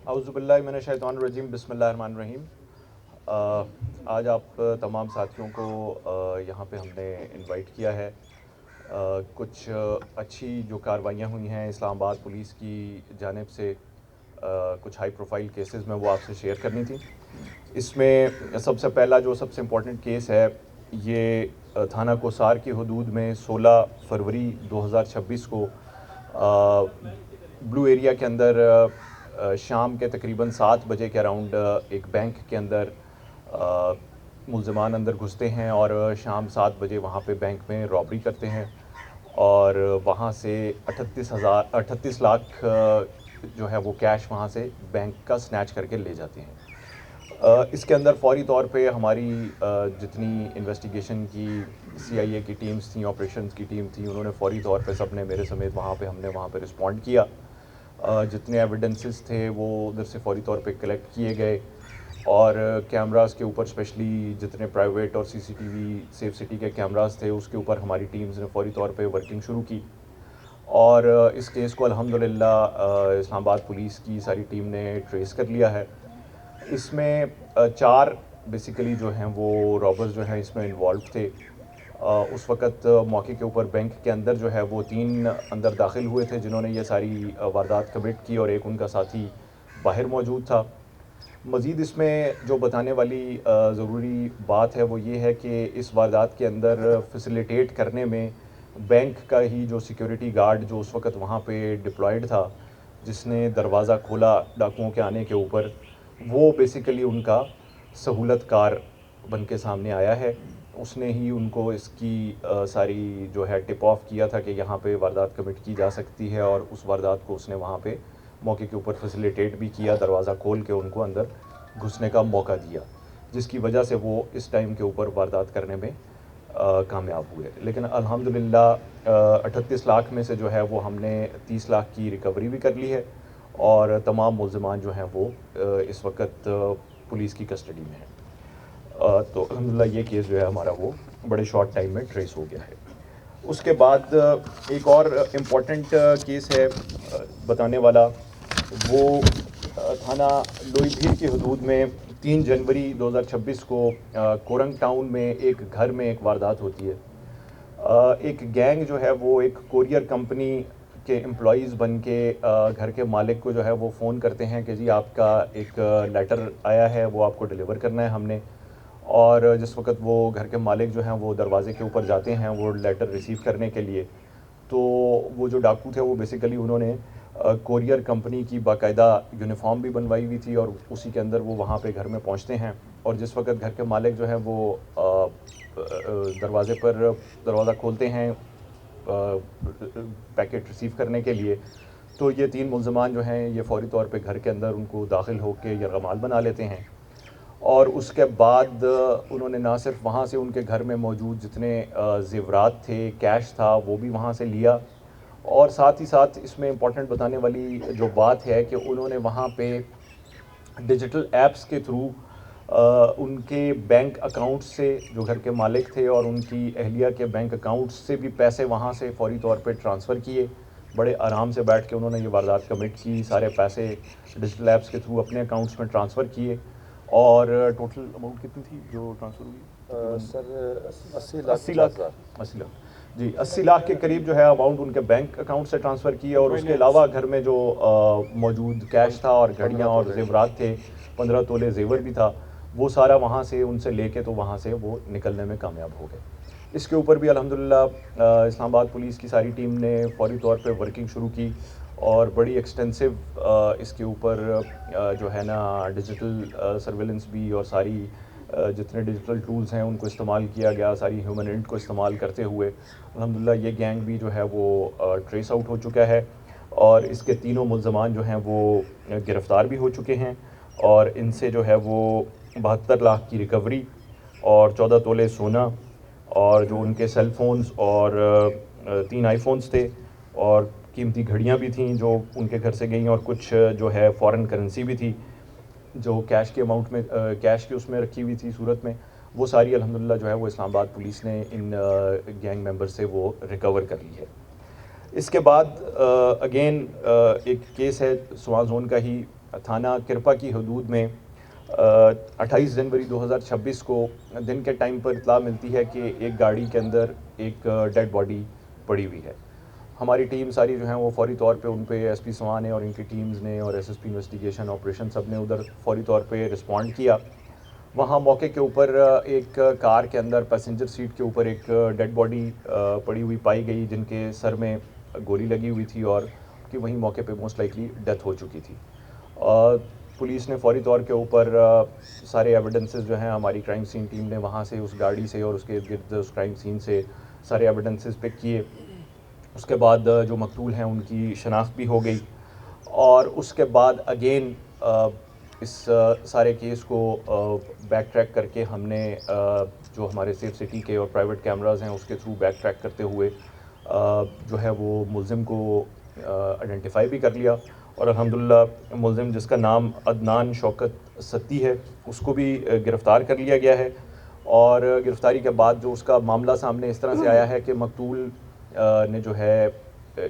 اعوذ باللہ من الشیطان الرجیم، بسم اللہ الرحمن الرحیم۔ آج آپ تمام ساتھیوں کو یہاں پہ ہم نے انوائٹ کیا ہے۔ کچھ اچھی جو کارروائیاں ہوئی ہیں اسلام آباد پولیس کی جانب سے، کچھ ہائی پروفائل کیسز میں وہ آپ سے شیئر کرنی تھی۔ اس میں سب سے پہلا جو سب سے امپورٹنٹ کیس ہے، یہ تھانہ کوسار کی حدود میں 16 فروری 2026 کو بلو ایریا کے اندر شام کے تقریباً 7 بجے کے اراؤنڈ ایک بینک کے اندر ملزمان اندر گھستے ہیں اور شام 7 بجے وہاں پہ بینک میں رابری کرتے ہیں، اور وہاں سے 38 لاکھ جو ہے وہ کیش وہاں سے بینک کا سنیچ کر کے لے جاتے ہیں۔ اس کے اندر فوری طور پہ ہماری جتنی انویسٹیگیشن کی CIA کی ٹیمز تھیں، آپریشنز کی ٹیم تھی، انہوں نے فوری طور پہ سب نے میرے سمیت ہم نے وہاں پہ رسپونڈ کیا۔ جتنے ایویڈنسز تھے وہ ادھر سے فوری طور پہ کلیکٹ کیے گئے، اور کیمراز کے اوپر اسپیشلی جتنے پرائیویٹ اور CCTV سیف سٹی کے کیمراز تھے اس کے اوپر ہماری ٹیمز نے فوری طور پہ ورکنگ شروع کی، اور اس کیس کو الحمدللہ اسلام آباد پولیس کی ساری ٹیم نے ٹریس کر لیا ہے۔ اس میں 4 بیسیکلی جو ہیں وہ رابرز جو ہیں اس میں انوالو تھے۔ اس وقت موقع کے اوپر بینک کے اندر جو ہے وہ 3 اندر داخل ہوئے تھے جنہوں نے یہ ساری واردات کمٹ کی، اور ایک ان کا ساتھی باہر موجود تھا۔ مزید اس میں جو بتانے والی ضروری بات ہے وہ یہ ہے کہ اس واردات کے اندر فیسیلیٹیٹ کرنے میں بینک کا ہی جو سیکیورٹی گارڈ جو اس وقت وہاں پہ ڈپلائیڈ تھا، جس نے دروازہ کھولا ڈاکوؤں کے آنے کے اوپر، وہ بیسیکلی ان کا سہولت کار بن کے سامنے آیا ہے۔ اس نے ہی ان کو اس کی ساری جو ہے ٹپ آف کیا تھا کہ یہاں پہ واردات کمٹ کی جا سکتی ہے، اور اس واردات کو اس نے وہاں پہ موقع کے اوپر فیسیلیٹیٹ بھی کیا، دروازہ کھول کے ان کو اندر گھسنے کا موقع دیا، جس کی وجہ سے وہ اس ٹائم کے اوپر واردات کرنے میں کامیاب ہوئے۔ لیکن الحمدللہ 38 لاکھ میں سے جو ہے وہ ہم نے 30 لاکھ کی ریکوری بھی کر لی ہے، اور تمام ملزمان جو ہیں وہ اس وقت پولیس کی کسٹڈی میں ہیں۔ تو الحمدللہ یہ کیس جو ہے ہمارا وہ بڑے شارٹ ٹائم میں ٹریس ہو گیا ہے۔ اس کے بعد ایک اور امپورٹنٹ کیس ہے بتانے والا، وہ تھانہ لوئی بھیل کی حدود میں 3 جنوری 2026 کو کورنگ ٹاؤن میں ایک گھر میں ایک واردات ہوتی ہے۔ ایک گینگ جو ہے وہ ایک کوریئر کمپنی کے امپلائیز بن کے گھر کے مالک کو جو ہے وہ فون کرتے ہیں کہ جی آپ کا ایک لیٹر آیا ہے، وہ آپ کو ڈیلیور کرنا ہے ہم نے۔ اور جس وقت وہ گھر کے مالک جو ہیں وہ دروازے کے اوپر جاتے ہیں وہ لیٹر ریسیو کرنے کے لیے، تو وہ جو ڈاکو تھے وہ بیسیکلی انہوں نے کوریئر کمپنی کی باقاعدہ یونیفارم بھی بنوائی ہوئی تھی، اور اسی کے اندر وہ وہاں پہ گھر میں پہنچتے ہیں، اور جس وقت گھر کے مالک جو ہیں وہ دروازے پر دروازہ کھولتے ہیں پیکٹ ریسیو کرنے کے لیے، تو یہ 3 ملزمان جو ہیں یہ فوری طور پہ گھر کے اندر ان کو داخل ہو کے یرغمال بنا لیتے ہیں، اور اس کے بعد انہوں نے نہ صرف وہاں سے ان کے گھر میں موجود جتنے زیورات تھے، کیش تھا، وہ بھی وہاں سے لیا، اور ساتھ ہی ساتھ اس میں امپورٹنٹ بتانے والی جو بات ہے کہ انہوں نے وہاں پہ ڈیجیٹل ایپس کے تھرو ان کے بینک اکاؤنٹ سے، جو گھر کے مالک تھے اور ان کی اہلیہ کے بینک اکاؤنٹ سے بھی پیسے وہاں سے فوری طور پہ ٹرانسفر کیے۔ بڑے آرام سے بیٹھ کے انہوں نے یہ واردات کمٹ کی، سارے پیسے ڈیجیٹل ایپس کے تھرو اپنے اکاؤنٹس میں ٹرانسفر کیے، اور ٹوٹل اماؤنٹ کتنی تھی جو ٹرانسفر ہوئی؟ سر 80 لاکھ 80 لاکھ جی 80 لاکھ کے قریب جو ہے اماؤنٹ ان کے بینک اکاؤنٹ سے ٹرانسفر کیا، اور اس کے علاوہ گھر میں جو موجود کیش تھا اور گھڑیاں اور زیورات تھے، 15 تولے زیور بھی تھا، وہ سارا وہاں سے ان سے لے کے تو وہاں سے وہ نکلنے میں کامیاب ہو گئے۔ اس کے اوپر بھی الحمدللہ اسلام آباد پولیس کی ساری ٹیم نے فوری طور پہ ورکنگ شروع کی، اور بڑی ایکسٹینسو اس کے اوپر جو ہے نا ڈیجیٹل سرویلنس بھی، اور ساری جتنے ڈیجیٹل ٹولز ہیں ان کو استعمال کیا گیا، ساری ہیومن انٹ کو استعمال کرتے ہوئے الحمدللہ یہ گینگ بھی جو ہے وہ ٹریس آؤٹ ہو چکا ہے، اور اس کے تینوں ملزمان جو ہیں وہ گرفتار بھی ہو چکے ہیں، اور ان سے جو ہے وہ 72 لاکھ کی ریکوری اور 14 تولے سونا، اور جو ان کے سیل فونز اور 3 آئی فونز تھے، اور قیمتی گھڑیاں بھی تھیں جو ان کے گھر سے گئیں، اور کچھ جو ہے فارن کرنسی بھی تھی جو کیش کے اماؤنٹ میں کیش کی اس میں رکھی ہوئی تھی صورت میں، وہ ساری الحمدللہ جو ہے وہ اسلام آباد پولیس نے ان گینگ ممبر سے وہ ریکور کر لی ہے۔ اس کے بعد اگین ایک کیس ہے سواں زون کا ہی، تھانہ کرپا کی حدود میں 28 جنوری 2026 کو دن کے ٹائم پر اطلاع ملتی ہے کہ ایک گاڑی کے اندر ایک ڈیڈ باڈی پڑی ہوئی ہے. ہماری ٹیم ساری جو ہیں وہ فوری طور پہ ان پہ ایس پی سواں نے اور ان کی ٹیمز نے اور S S P investigation operation سب نے ادھر فوری طور پہ رسپونڈ کیا. وہاں موقع کے اوپر ایک کار کے اندر پیسنجر سیٹ کے اوپر ایک ڈیڈ باڈی پڑی ہوئی پائی گئی جن کے سر میں گولی لگی ہوئی تھی اور کہ وہیں موقع پہ موسٹ لائکلی ڈیتھ ہو چکی تھی. پولیس نے فوری طور کے اوپر سارے ایویڈنسز جو ہیں ہماری کرائم سین ٹیم نے وہاں سے اس گاڑی سے اور اس کے ارد گرد اس کرائم سین سے سارے ایویڈنسز پک کیے. اس کے بعد جو مقتول ہیں ان کی شناخت بھی ہو گئی اور اس کے بعد اگین اس سارے کیس کو بیک ٹریک کر کے ہم نے جو ہمارے سیف سٹی کے اور پرائیویٹ کیمراز ہیں اس کے تھرو بیک ٹریک کرتے ہوئے جو ہے وہ ملزم کو آئیڈینٹیفائی بھی کر لیا اور الحمدللہ ملزم جس کا نام عدنان شوکت ستی ہے اس کو بھی گرفتار کر لیا گیا ہے. اور گرفتاری کے بعد جو اس کا معاملہ سامنے اس طرح سے آیا ہے کہ مقتول نے جو ہے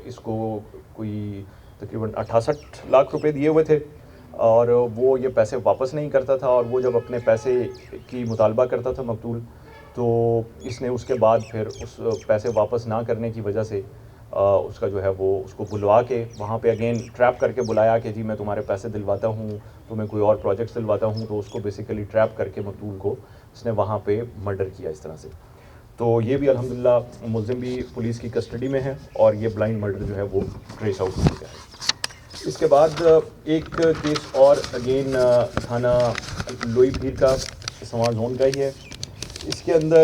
اس کو کوئی تقریباً 68 لاکھ روپے دیے ہوئے تھے اور وہ یہ پیسے واپس نہیں کرتا تھا اور وہ جب اپنے پیسے کی مطالبہ کرتا تھا مقتول تو اس نے اس کے بعد پھر اس پیسے واپس نہ کرنے کی وجہ سے اس کا جو ہے وہ اس کو بلوا کے وہاں پہ اگین ٹریپ کر کے بلایا کہ جی میں تمہارے پیسے دلواتا ہوں تمہیں کوئی اور پروجیکٹس دلواتا ہوں. تو اس کو بیسیکلی ٹریپ کر کے مقتول کو اس نے وہاں پہ مرڈر کیا اس طرح سے. تو یہ بھی الحمدللہ ملزم بھی پولیس کی کسٹڈی میں ہے اور یہ بلائنڈ مرڈر جو ہے وہ ٹریس آؤٹ ہو چکا ہے. اس کے بعد ایک کیس اور اگین تھانہ لوئی بھیر کا سواں زون کا ہی ہے. اس کے اندر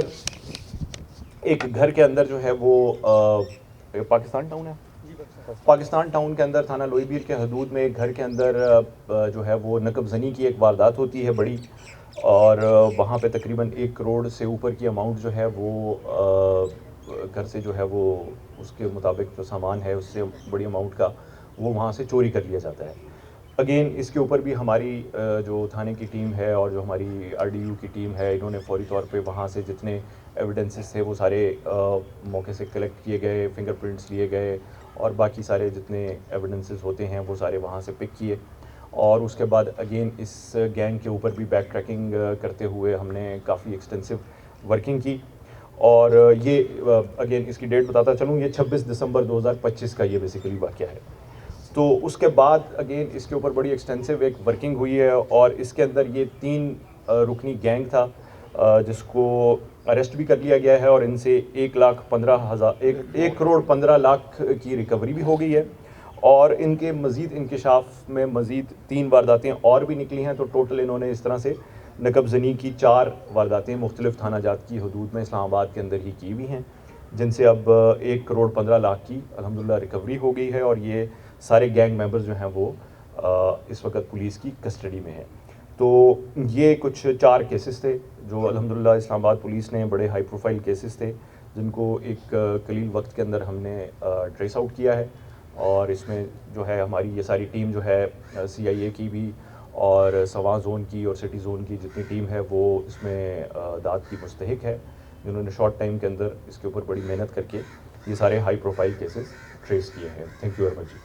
ایک گھر کے اندر جو ہے وہ پاکستان ٹاؤن ہے پاکستان ٹاؤن کے اندر تھانہ لوئی بھیر کے حدود میں ایک گھر کے اندر جو ہے وہ نقب زنی کی ایک واردات ہوتی ہے بڑی اور وہاں پہ تقریباً 1 کروڑ سے اوپر کی اماؤنٹ جو ہے وہ گھر سے جو ہے وہ اس کے مطابق جو سامان ہے اس سے بڑی اماؤنٹ کا وہ وہاں سے چوری کر لیا جاتا ہے. اگین اس کے اوپر بھی ہماری جو تھانے کی ٹیم ہے اور جو ہماری آر ڈی یو کی ٹیم ہے انہوں نے فوری طور پہ وہاں سے جتنے ایویڈنسز تھے وہ سارے موقع سے کلیکٹ کیے گئے, فنگر پرنٹس لیے گئے اور باقی سارے جتنے ایویڈنسز ہوتے ہیں وہ سارے وہاں سے پک کیے. اور اس کے بعد اگین اس گینگ کے اوپر بھی بیک ٹریکنگ کرتے ہوئے ہم نے کافی ایکسٹینسو ورکنگ کی اور یہ اگین اس کی ڈیٹ بتاتا چلوں یہ 26 دسمبر 2025 کا یہ بیسیکلی واقعہ ہے. تو اس کے بعد اگین اس کے اوپر بڑی ایکسٹینسو ایک ورکنگ ہوئی ہے اور اس کے اندر یہ 3 رکنی گینگ تھا جس کو اریسٹ بھی کر لیا گیا ہے اور ان سے 1 کروڑ 15 لاکھ کی ریکوری بھی ہو گئی ہے اور ان کے مزید انکشاف میں مزید 3 وارداتیں اور بھی نکلی ہیں. تو ٹوٹل انہوں نے اس طرح سے نقب زنی کی 4 وارداتیں مختلف تھانہ جات کی حدود میں اسلام آباد کے اندر ہی کی ہوئی ہیں جن سے اب 1 کروڑ 15 لاکھ کی الحمدللہ ریکوری ہو گئی ہے اور یہ سارے گینگ ممبرز جو ہیں وہ اس وقت پولیس کی کسٹڈی میں ہیں. تو یہ کچھ 4 کیسز تھے جو الحمدللہ اسلام آباد پولیس نے بڑے ہائی پروفائل کیسز تھے جن کو ایک قلیل وقت کے اندر ہم نے ٹریس آؤٹ کیا ہے اور اس میں جو ہے ہماری یہ ساری ٹیم جو ہے سی آئی اے کی بھی اور سواں زون کی اور سٹی زون کی جتنی ٹیم ہے وہ اس میں داد کی مستحق ہے جنہوں نے شارٹ ٹائم کے اندر اس کے اوپر بڑی محنت کر کے یہ سارے ہائی پروفائل کیسز ٹریس کیے ہیں. Thank you very much.